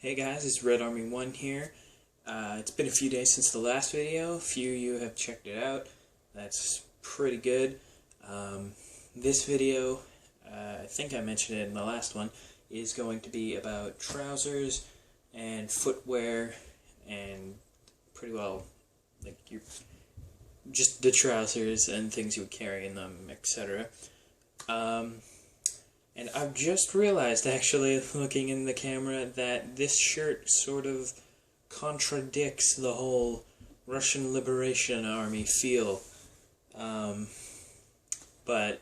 Hey guys, it's Red Army 1 here. It's been a few days since the last video. A few of you have checked it out. That's pretty good. This video, I think I mentioned it in the last one, is going to be about trousers and footwear and pretty well like just the trousers and things you would carry in them, etc. And I've just realized, actually, looking in the camera, that this shirt sort of contradicts the whole Russian Liberation Army feel. But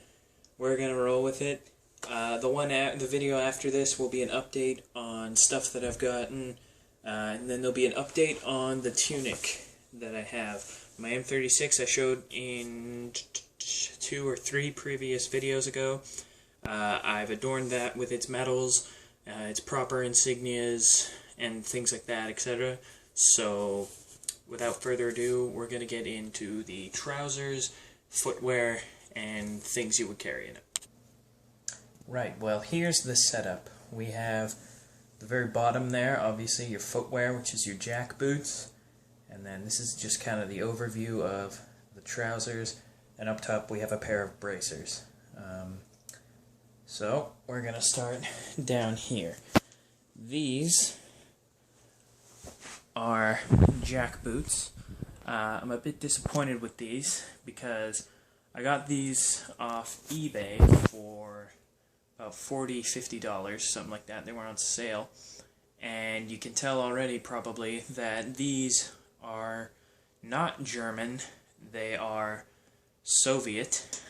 we're gonna roll with it. The video after this will be an update on stuff that I've gotten, and then there'll be an update on the tunic that I have. My M36 I showed in 2 or 3 previous videos ago. I've adorned that with its medals, its proper insignias, and things like that, etc. So, without further ado, we're going to get into the trousers, footwear, and things you would carry in it. Right, well, here's the setup. We have the very bottom there, obviously, your footwear, which is your jack boots. And then this is just kind of the overview of the trousers. And up top, we have a pair of bracers. So, we're going to start down here. These are jack boots. I'm a bit disappointed with these because I got these off eBay for about $40, $50, something like that. They were on sale. And you can tell already probably that these are not German. They are Soviet.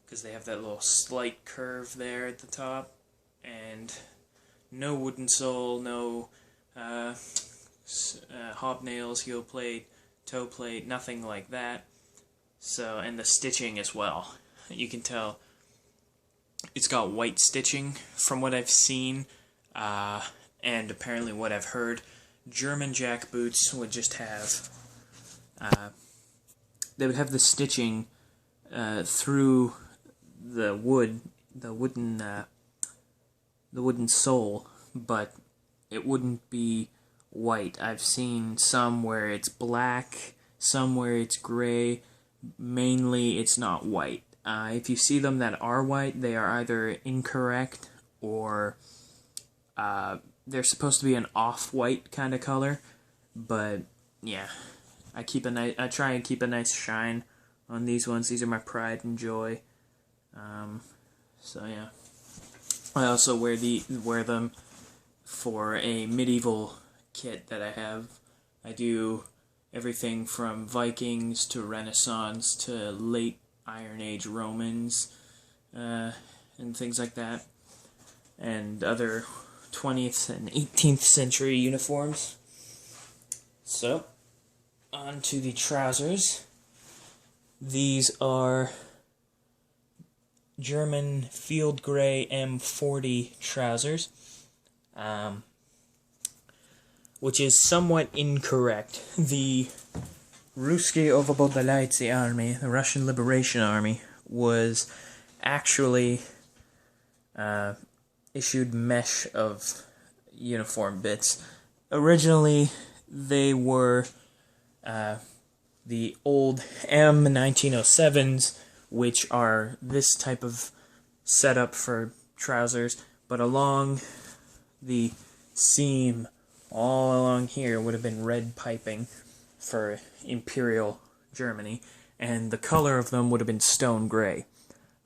Because they have that little slight curve there at the top, and no wooden sole, no hobnails, heel plate, toe plate, nothing like that. So, and the stitching as well. You can tell it's got white stitching from what I've seen, and apparently what I've heard. German jack boots would just have, they would have the stitching through the wooden sole, but it wouldn't be white. I've seen some where it's black, some where it's gray. Mainly, it's not white. If you see them that are white, they are either incorrect or they're supposed to be an off-white kind of color. But yeah, I try and keep a nice shine on these ones. These are my pride and joy. So yeah, I also wear them for a medieval kit that I have. I do everything from Vikings to Renaissance to late Iron Age Romans, and things like that, and other 20th and 18th century uniforms. So, on to the trousers. These are German field gray M40 trousers, which is somewhat incorrect. The Ruski Osvobodительny Army, the Russian Liberation Army, was actually issued mesh of uniform bits. Originally, they were the old M1907s, which are this type of setup for trousers, but along the seam, all along here, would have been red piping for Imperial Germany, and the color of them would have been stone gray.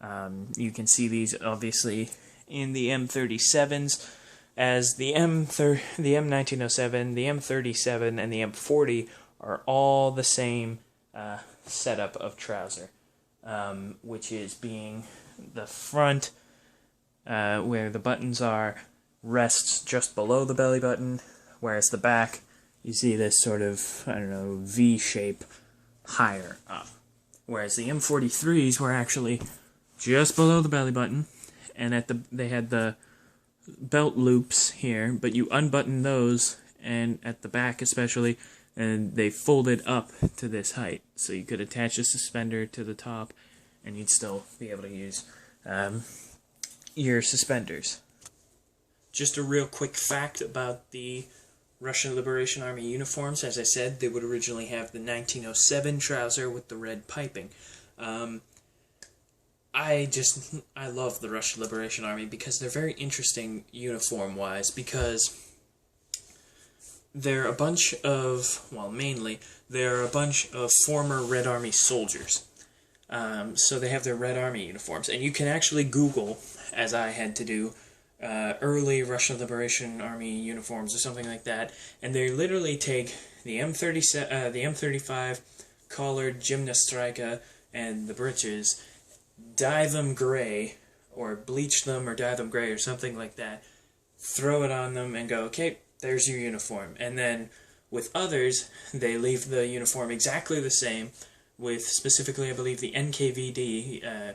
You can see these, obviously, in the M37s, as the M1907, the M37, and the M40 are all the same setup of trouser. Which is being the front, where the buttons are, rests just below the belly button, whereas the back, you see this sort of, I don't know, V shape higher up. Whereas the M43s were actually just below the belly button, and they had the belt loops here, but you unbutton those, and at the back especially, and they folded up to this height, so you could attach a suspender to the top, and you'd still be able to use your suspenders. just a real quick fact about the Russian Liberation Army uniforms. As I said, they would originally have the 1907 trouser with the red piping. I love the Russian Liberation Army because they're very interesting uniform-wise, because they're a bunch of, well, mainly, they're a bunch of former Red Army soldiers. So they have their Red Army uniforms, and you can actually Google, as I had to do, early Russian Liberation Army uniforms or something like that, and they literally take the M35 collared gymnastrika and the breeches, dye them gray, or bleach them or dye them gray or something like that, throw it on them and go, okay, there's your uniform. And then with others, they leave the uniform exactly the same, with specifically, I believe, the NKVD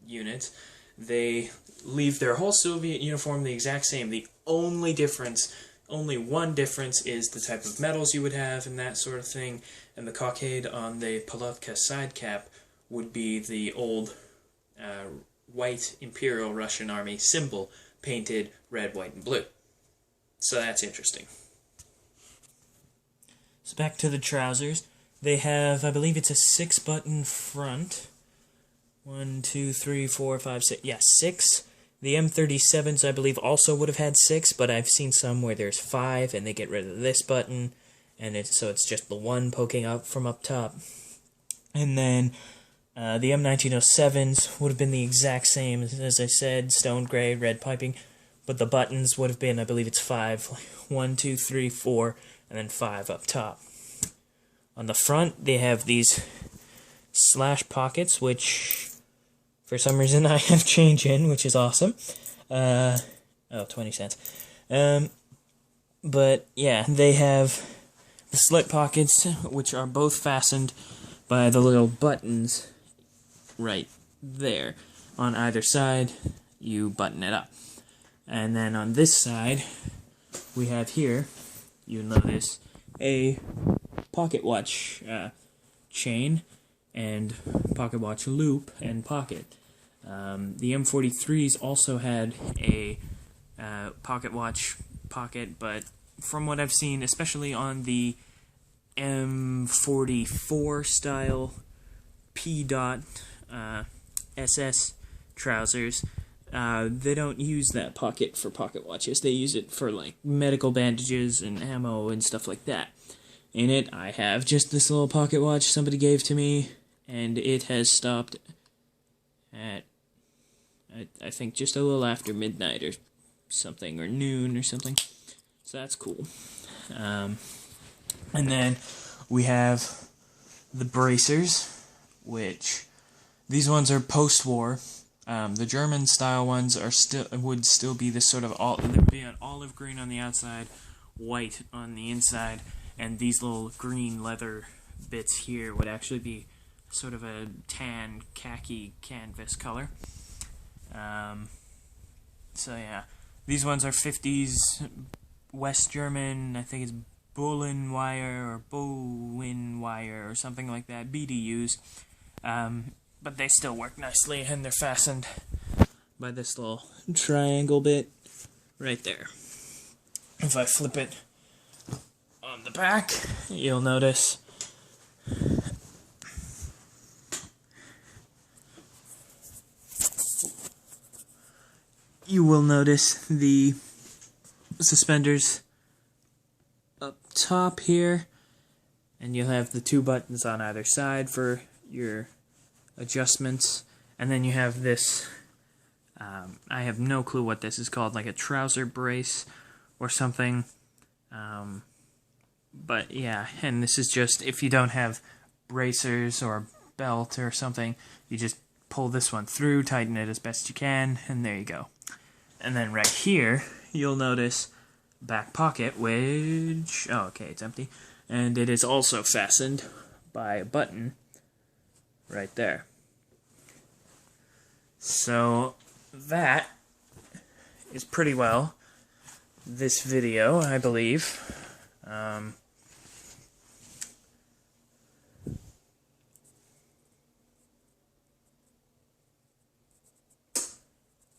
units. They leave their whole Soviet uniform the exact same. The only difference, only one difference, is the type of medals you would have and that sort of thing, and the cockade on the Palotka side cap would be the old white Imperial Russian Army symbol painted red, white, and blue. So that's interesting. So back to the trousers. They have, I believe it's a 6-button front. 1, 2, 3, 4, 5, 6. Yeah, 6. The M37s, I believe, also would have had 6, but I've seen some where there's 5, and they get rid of this button, and so it's just the 1 poking up from up top. And then the M1907s would have been the exact same, as I said, stone gray, red piping, but the buttons would have been, I believe it's 5. 1, 2, 3, 4, and then 5 up top. On the front, they have these slash pockets, which for some reason I have change in, which is awesome. 20 cents. But yeah, they have the slit pockets, which are both fastened by the little buttons right there. On either side, you button it up. And then on this side, we have here, you'll notice, a pocket watch chain and pocket watch loop and pocket. The M43s also had a pocket watch pocket, but from what I've seen, especially on the M44 style P-dot SS trousers, they don't use that pocket for pocket watches. They use it for like medical bandages and ammo and stuff like that. In it, I have just this little pocket watch somebody gave to me, and it has stopped at, I think, just a little after midnight or something, or noon or something. So that's cool. And then we have the bracers, which these ones are post-war. The German-style ones are would still be this sort of they'd be an olive green on the outside, white on the inside, and these little green leather bits here would actually be sort of a tan khaki canvas color. So yeah, these ones are 50s West German. I think it's Bohlen wire or Bowen wire or something like that. BDUs. But they still work nicely, and they're fastened by this little triangle bit right there. If I flip it on the back, you'll notice the suspenders up top here, and you'll have the 2 buttons on either side for your adjustments, and then you have this, I have no clue what this is called, like a trouser brace or something, but yeah, and this is just, if you don't have bracers or a belt or something, you just pull this one through, tighten it as best you can, and there you go. And then right here, you'll notice back pocket, which, oh, okay, it's empty, and it is also fastened by a button right there. So that is pretty well this video, I believe.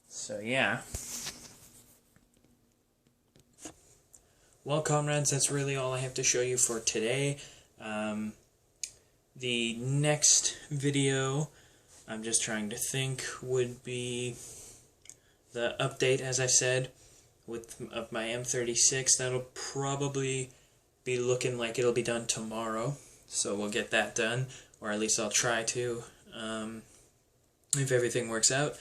So yeah. Well, comrades, that's really all I have to show you for today. The next video, I'm just trying to think, would be the update, as I said, of my M36. That'll probably be looking like it'll be done tomorrow, so we'll get that done, or at least I'll try to, if everything works out.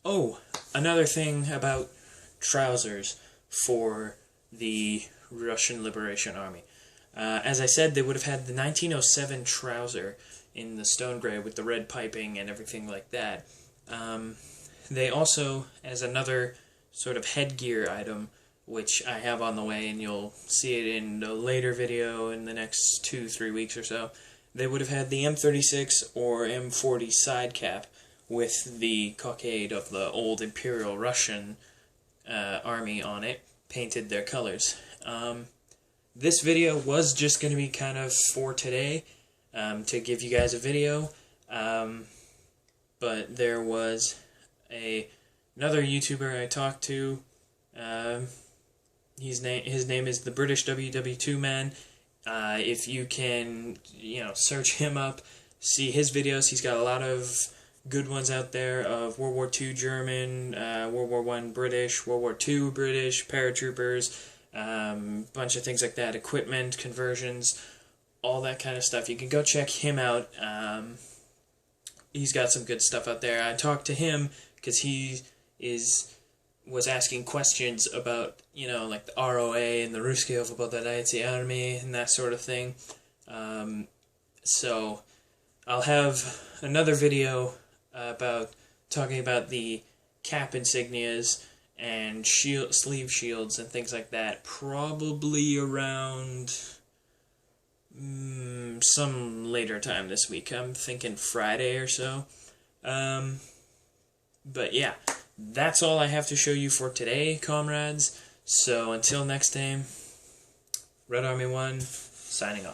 Oh, another thing about trousers for the Russian Liberation Army. As I said, they would have had the 1907 trouser in the stone gray with the red piping and everything like that. They also, as another sort of headgear item, which I have on the way, and you'll see it in a later video in the next 2-3 weeks or so, they would have had the M36 or M40 side cap with the cockade of the old Imperial Russian army on it, painted their colors. This video was just going to be kind of for today, to give you guys a video, but there was another YouTuber I talked to. His name is the British WW2 Man. If you can, search him up, see his videos. He's got a lot of good ones out there of World War II German, World War I British, World War II British, paratroopers, bunch of things like that, equipment, conversions, all that kind of stuff. You can go check him out. He's got some good stuff out there. I talked to him because he was asking questions about, like the ROA and the Русские Освободительные Army and that sort of thing. So I'll have another video about talking about the cap insignias and sleeve shields and things like that, probably around some later time this week. I'm thinking Friday or so. But yeah, that's all I have to show you for today, comrades. So until next time, Red Army 1, signing off.